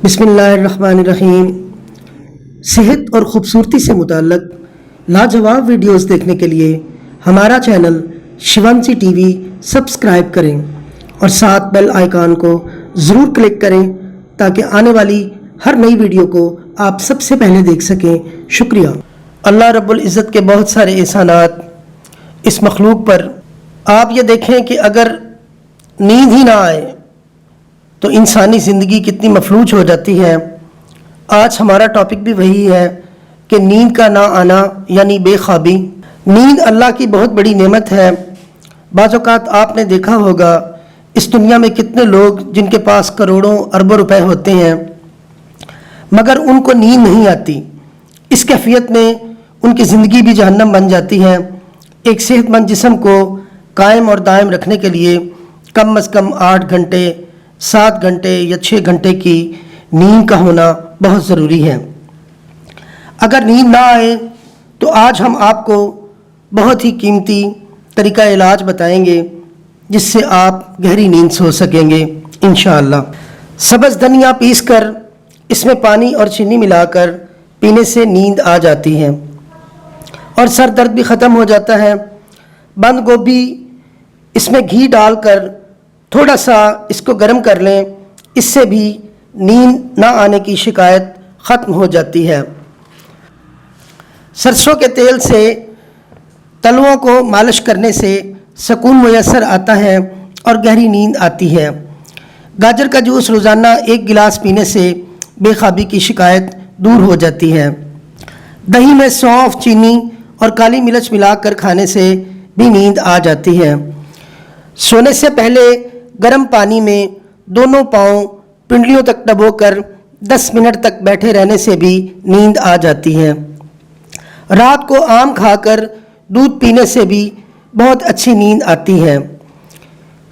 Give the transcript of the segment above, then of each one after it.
बिस्मिल्लाहिर्रहमानिर्रहीम। सेहत और ख़ूबसूरती से मुताल्लक़ लाजवाब वीडियोस देखने के लिए हमारा चैनल शिवांशी टीवी सब्सक्राइब करें और साथ बेल आइकॉन को ज़रूर क्लिक करें ताकि आने वाली हर नई वीडियो को आप सबसे पहले देख सकें। शुक्रिया। अल्लाह रब्बुल इज़्ज़त के बहुत सारे एहसानात इस मखलूक पर। आप ये देखें कि अगर नींद ही ना आए तो इंसानी ज़िंदगी कितनी मफलूज हो जाती है। आज हमारा टॉपिक भी वही है कि नींद का ना आना यानी बेख्वाबी। नींद अल्लाह की बहुत बड़ी नेमत है। बाज़ औक़ात आपने देखा होगा इस दुनिया में कितने लोग जिनके पास करोड़ों अरबों रुपए होते हैं मगर उनको नींद नहीं आती। इस कैफियत में उनकी ज़िंदगी भी जहन्नम बन जाती है। एक सेहतमंद जिस्म को कायम और दायम रखने के लिए कम अज़ कम 8 घंटे 7 घंटे या 6 घंटे की नींद का होना बहुत ज़रूरी है। अगर नींद ना आए तो आज हम आपको बहुत ही कीमती तरीका इलाज बताएंगे जिससे आप गहरी नींद सो सकेंगे इंशाअल्लाह। सब्ज़ धनिया पीस कर इसमें पानी और चीनी मिलाकर पीने से नींद आ जाती है और सर दर्द भी ख़त्म हो जाता है। बंद गोभी इसमें घी डालकर थोड़ा सा इसको गर्म कर लें, इससे भी नींद ना आने की शिकायत ख़त्म हो जाती है। सरसों के तेल से तलवों को मालिश करने से सुकून मुयस्सर आता है और गहरी नींद आती है। गाजर का जूस रोज़ाना 1 गिलास पीने से बेख्वाबी की शिकायत दूर हो जाती है। दही में सौंफ, चीनी और काली मिर्च मिलाकर खाने से भी नींद आ जाती है। सोने से पहले गर्म पानी में दोनों पाँव पिंडलियों तक डुबोकर 10 मिनट तक बैठे रहने से भी नींद आ जाती है। रात को आम खाकर दूध पीने से भी बहुत अच्छी नींद आती है।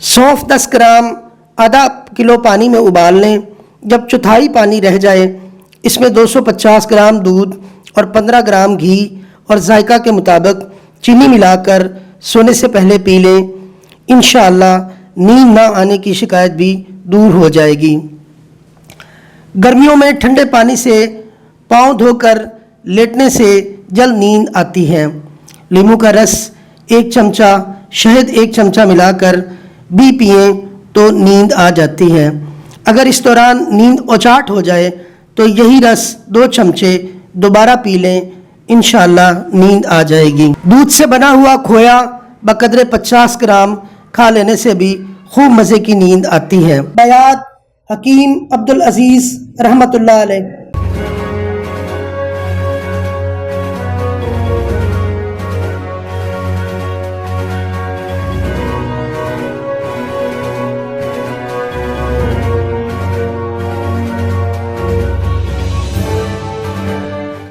सौंफ 10 ग्राम आधा किलो पानी में उबाल लें। जब चौथाई पानी रह जाए इसमें 250 ग्राम दूध और 15 ग्राम घी और जायका के मुताबिक चीनी मिलाकर सोने से पहले पी लें। इंशाअल्लाह नींद ना आने की शिकायत भी दूर हो जाएगी। गर्मियों में ठंडे पानी से पाँव धोकर लेटने से जल्द नींद आती है। नींबू का रस 1 चमचा, शहद 1 चमचा मिलाकर भी पिएं तो नींद आ जाती है। अगर इस दौरान नींद औचाट हो जाए तो यही रस 2 चमचे दोबारा पी लें, इंशाअल्लाह नींद आ जाएगी। दूध से बना हुआ खोया बकदरे 50 ग्राम खा लेने से भी खूब मज़े की नींद आती है। बयात हकीम अब्दुल अजीज़ रहमतुल्लाह अलैह।